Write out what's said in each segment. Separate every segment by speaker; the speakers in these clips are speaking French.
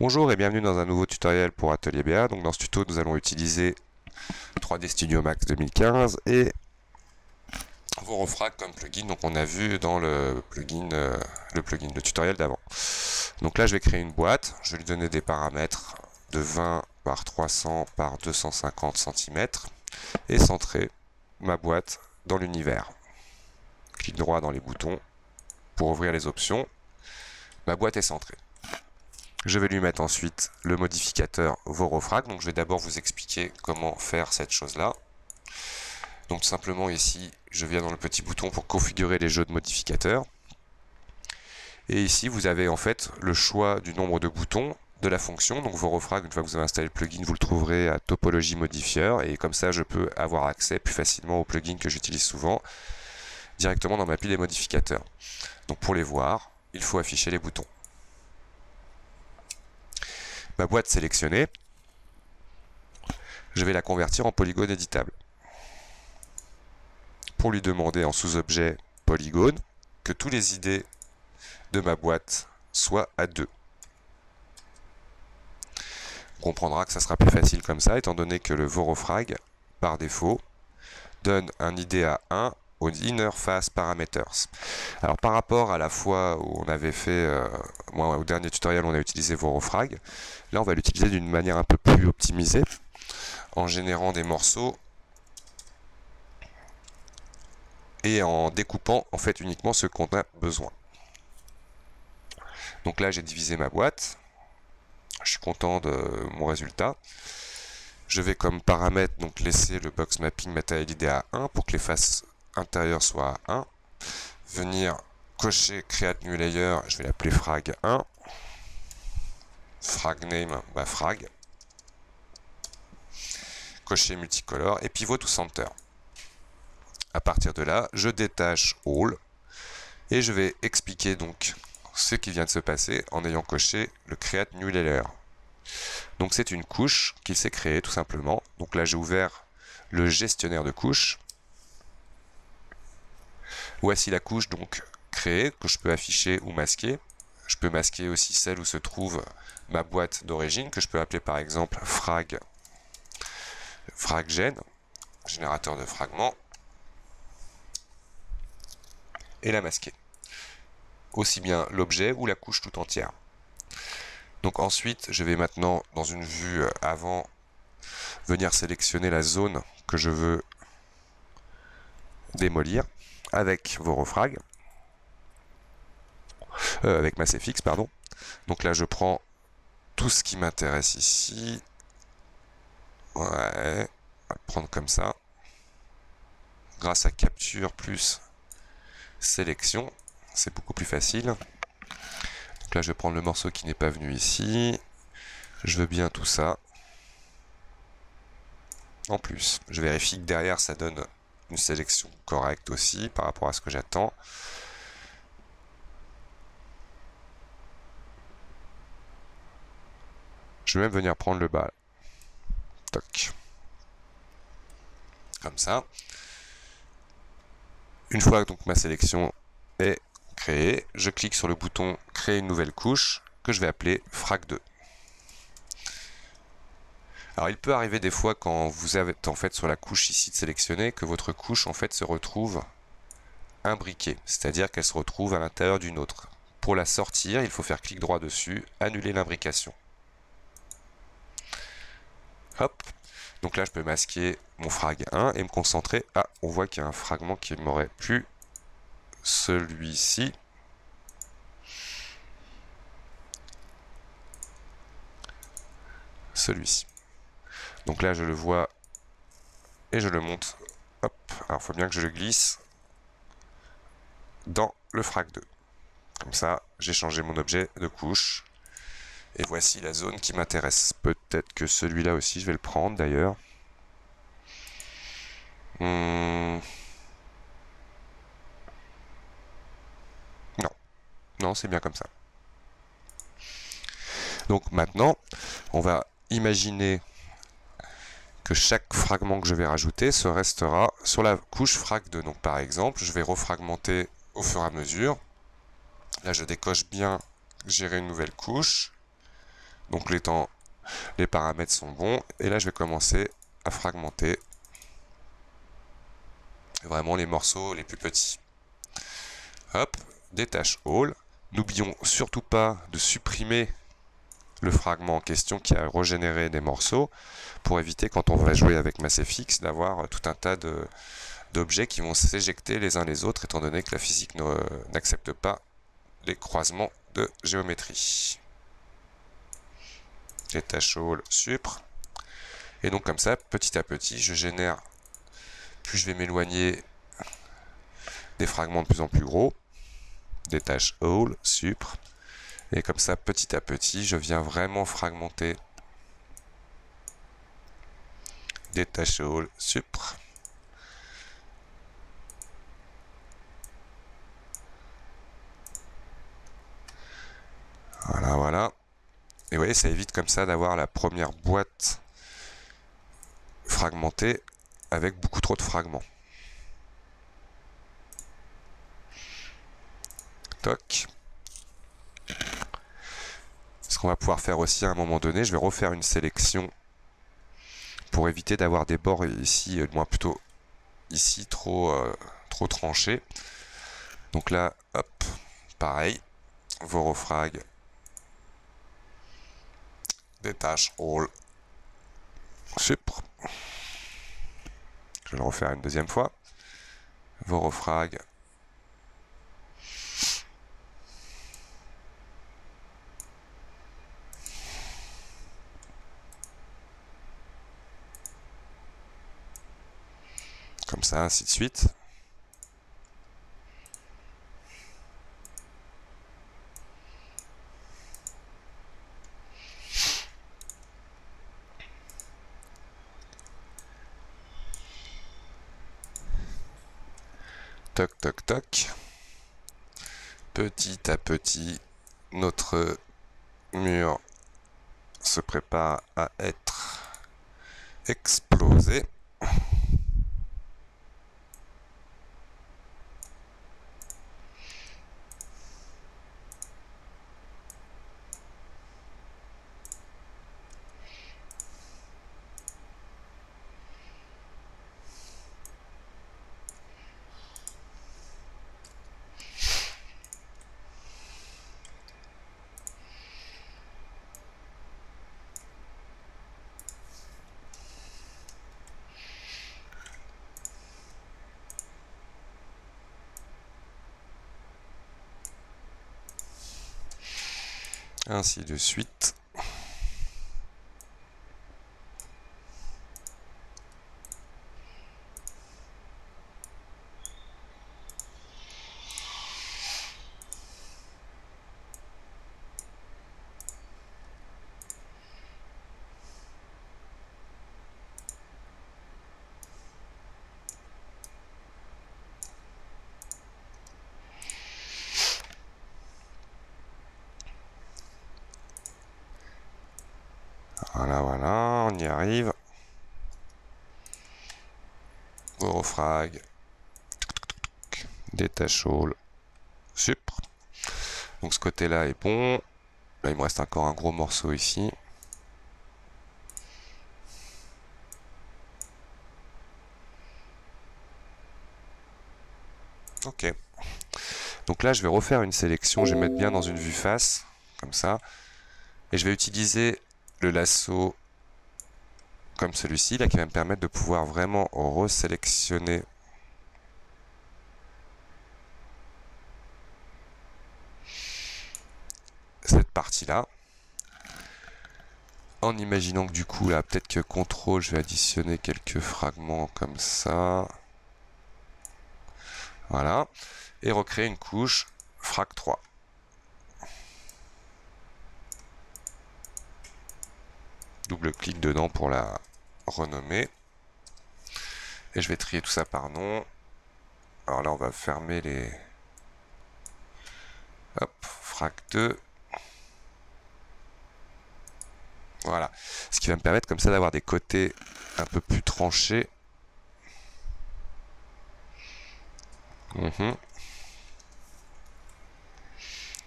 Speaker 1: Bonjour et bienvenue dans un nouveau tutoriel pour Atelier BA. Donc dans ce tuto, nous allons utiliser 3D Studio Max 2015 et Vorofrag comme plugin. Donc on a vu dans le tutoriel d'avant. Donc là, je vais créer une boîte. Je vais lui donner des paramètres de 20 par 300 par 250 cm et centrer ma boîte dans l'univers. Clic droit dans les boutons pour ouvrir les options. Ma boîte est centrée. Je vais lui mettre ensuite le modificateur Vorofrag. Donc je vais d'abord vous expliquer comment faire cette chose-là. Donc tout simplement ici, je viens dans le petit bouton pour configurer les jeux de modificateurs. Et ici, vous avez en fait le choix du nombre de boutons de la fonction. Donc Vorofrag, une fois que vous avez installé le plugin, vous le trouverez à topologie modifieur. Et comme ça, je peux avoir accès plus facilement aux plugins que j'utilise souvent directement dans ma pile des modificateurs. Donc pour les voir, il faut afficher les boutons. Ma boîte sélectionnée, je vais la convertir en polygone éditable. Pour lui demander en sous-objet polygone que tous les idées de ma boîte soient à 2. On comprendra que ça sera plus facile comme ça, étant donné que le Vorofrag, par défaut, donne un ID à 1 au Inner Face Parameters. Alors par rapport à la fois où on avait fait, au dernier tutoriel on a utilisé Vorofrag, là on va l'utiliser d'une manière un peu plus optimisée, en générant des morceaux et en découpant en fait uniquement ce qu'on a besoin. Donc là j'ai divisé ma boîte, je suis content de mon résultat. Je vais comme paramètre donc laisser le box mapping matérialisé à 1 pour que les faces intérieures soient à 1. Venir cocher create new layer, je vais l'appeler frag 1. Frag name, frag. Cocher multicolore et pivot to center. À partir de là, je détache all et je vais expliquer donc ce qui vient de se passer en ayant coché le create new layer. Donc c'est une couche qu'il s'est créée tout simplement. Donc là j'ai ouvert le gestionnaire de couches. Voici la couche donc créée que je peux afficher ou masquer. Je peux masquer aussi celle où se trouve ma boîte d'origine que je peux appeler par exemple fraggen, générateur de fragments, et la masquer. Aussi bien l'objet ou la couche tout entière. Donc ensuite, je vais maintenant, dans une vue avant, venir sélectionner la zone que je veux démolir avec Vorofrag, avec MassFX, pardon. Donc là, je prends tout ce qui m'intéresse ici. Ouais, on va le prendre comme ça. Grâce à capture plus sélection, c'est beaucoup plus facile. Donc là, je vais prendre le morceau qui n'est pas venu ici. Je veux bien tout ça. En plus, je vérifie que derrière, ça donne une sélection correcte aussi par rapport à ce que j'attends. Je vais même venir prendre le bas. Toc. Comme ça. Une fois donc ma sélection est créée, je clique sur le bouton créer une nouvelle couche que je vais appeler frag 2. Alors il peut arriver des fois quand vous êtes en fait sur la couche ici de sélectionner que votre couche en fait se retrouve imbriquée, c'est-à-dire qu'elle se retrouve à l'intérieur d'une autre. Pour la sortir, il faut faire clic droit dessus, annuler l'imbrication. Hop. Donc là je peux masquer mon frag 1 et me concentrer. Ah, on voit qu'il y a un fragment qui m'aurait plu. Celui-ci. Celui-ci. Donc là je le vois et je le monte. Hop. Alors il faut bien que je le glisse dans le frag 2. Comme ça, j'ai changé mon objet de couche. Et voici la zone qui m'intéresse. Peut-être que celui-là aussi, je vais le prendre d'ailleurs. Non. Non, c'est bien comme ça. Donc maintenant, on va imaginer que chaque fragment que je vais rajouter se restera sur la couche frag 2. Donc par exemple, je vais refragmenter au fur et à mesure. Là, je décoche bien gérer une nouvelle couche. Donc les paramètres sont bons. Et là, je vais commencer à fragmenter vraiment les morceaux les plus petits. Hop, détache all. N'oublions surtout pas de supprimer le fragment en question qui a régénéré des morceaux pour éviter, quand on va jouer avec MassFX, d'avoir tout un tas d'objets qui vont s'éjecter les uns les autres, étant donné que la physique n'accepte pas les croisements de géométrie. Détache all, supr. Et donc comme ça, petit à petit, je génère, plus je vais m'éloigner, des fragments de plus en plus gros. Détache all, supr. Et comme ça, petit à petit, je viens vraiment fragmenter. Détache all, supr. Voilà, voilà. Et vous voyez, ça évite comme ça d'avoir la première boîte fragmentée avec beaucoup trop de fragments. Toc. Ce qu'on va pouvoir faire aussi à un moment donné, je vais refaire une sélection pour éviter d'avoir des bords ici, moins plutôt ici, trop tranchés. Donc là, hop, pareil, vorofrag, détache all, supr. Je vais le refaire une deuxième fois. Vorofrag, comme ça, ainsi de suite. Toc, toc, toc. Petit à petit, notre mur se prépare à être explosé. Ainsi de suite. Voilà, voilà, on y arrive. Vorofrag, détache all, supr. Donc ce côté-là est bon. Là, il me reste encore un gros morceau ici. Ok. Donc là, je vais refaire une sélection. Je vais mettre bien dans une vue face, comme ça. Et je vais utiliser le lasso comme celui-ci, là, qui va me permettre de pouvoir vraiment resélectionner cette partie-là. En imaginant que du coup, là, peut-être que CTRL, je vais additionner quelques fragments comme ça. Voilà. Et recréer une couche frag 3. Double-clic dedans pour la renommer. Et je vais trier tout ça par nom. Alors là, on va fermer les... Hop, frag 2. Voilà. Ce qui va me permettre comme ça d'avoir des côtés un peu plus tranchés.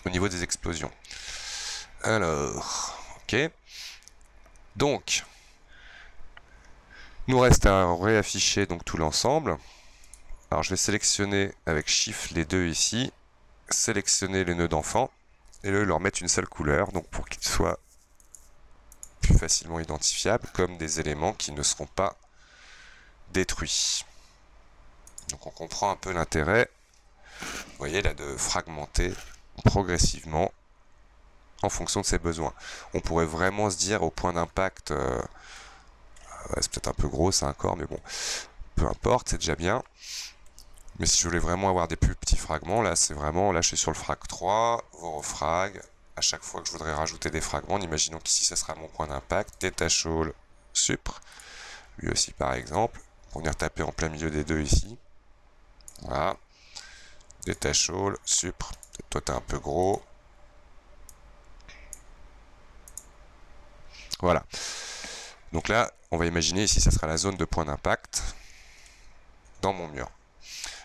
Speaker 1: Au niveau des explosions. Alors, OK. Donc, nous reste à réafficher donc tout l'ensemble. Alors je vais sélectionner avec Shift les deux ici, sélectionner les nœuds d'enfant et leur mettre une seule couleur, donc pour qu'ils soient plus facilement identifiables comme des éléments qui ne seront pas détruits. Donc on comprend un peu l'intérêt, vous voyez là, de fragmenter progressivement en fonction de ses besoins. On pourrait vraiment se dire au point d'impact, c'est peut-être un peu gros ça encore, mais bon, peu importe, c'est déjà bien. Mais si je voulais vraiment avoir des plus petits fragments, là c'est vraiment, là je suis sur le frag 3, vorofrag, à chaque fois que je voudrais rajouter des fragments, imaginons qu'ici ce sera mon point d'impact, détache all, supr, lui aussi par exemple, pour venir taper en plein milieu des deux ici, voilà, détache all, supr, peut-être toi t'es un peu gros, voilà, donc là on va imaginer ici ça sera la zone de point d'impact dans mon mur.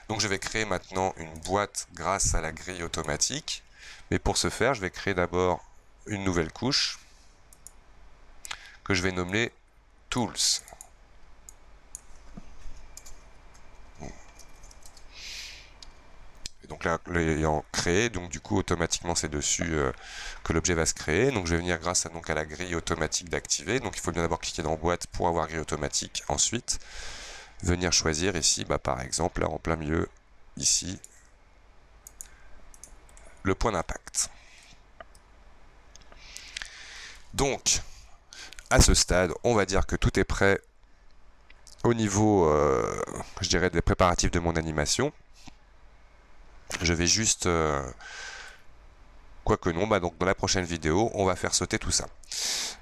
Speaker 1: Donc je vais créer maintenant une boîte grâce à la grille automatique. Mais pour ce faire, je vais créer d'abord une nouvelle couche que je vais nommer Tools. Et donc là, l'ayant créé, donc du coup automatiquement c'est dessus que l'objet va se créer. Donc je vais venir grâce à la grille automatique d'activer. Donc il faut bien d'abord cliquer dans boîte pour avoir grille automatique. Ensuite, venir choisir ici, par exemple, là en plein milieu, ici, le point d'impact. Donc, à ce stade, on va dire que tout est prêt au niveau, je dirais, des préparatifs de mon animation. Je vais juste, quoique non, donc dans la prochaine vidéo, on va faire sauter tout ça.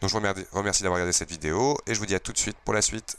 Speaker 1: Donc je vous remercie d'avoir regardé cette vidéo et je vous dis à tout de suite pour la suite.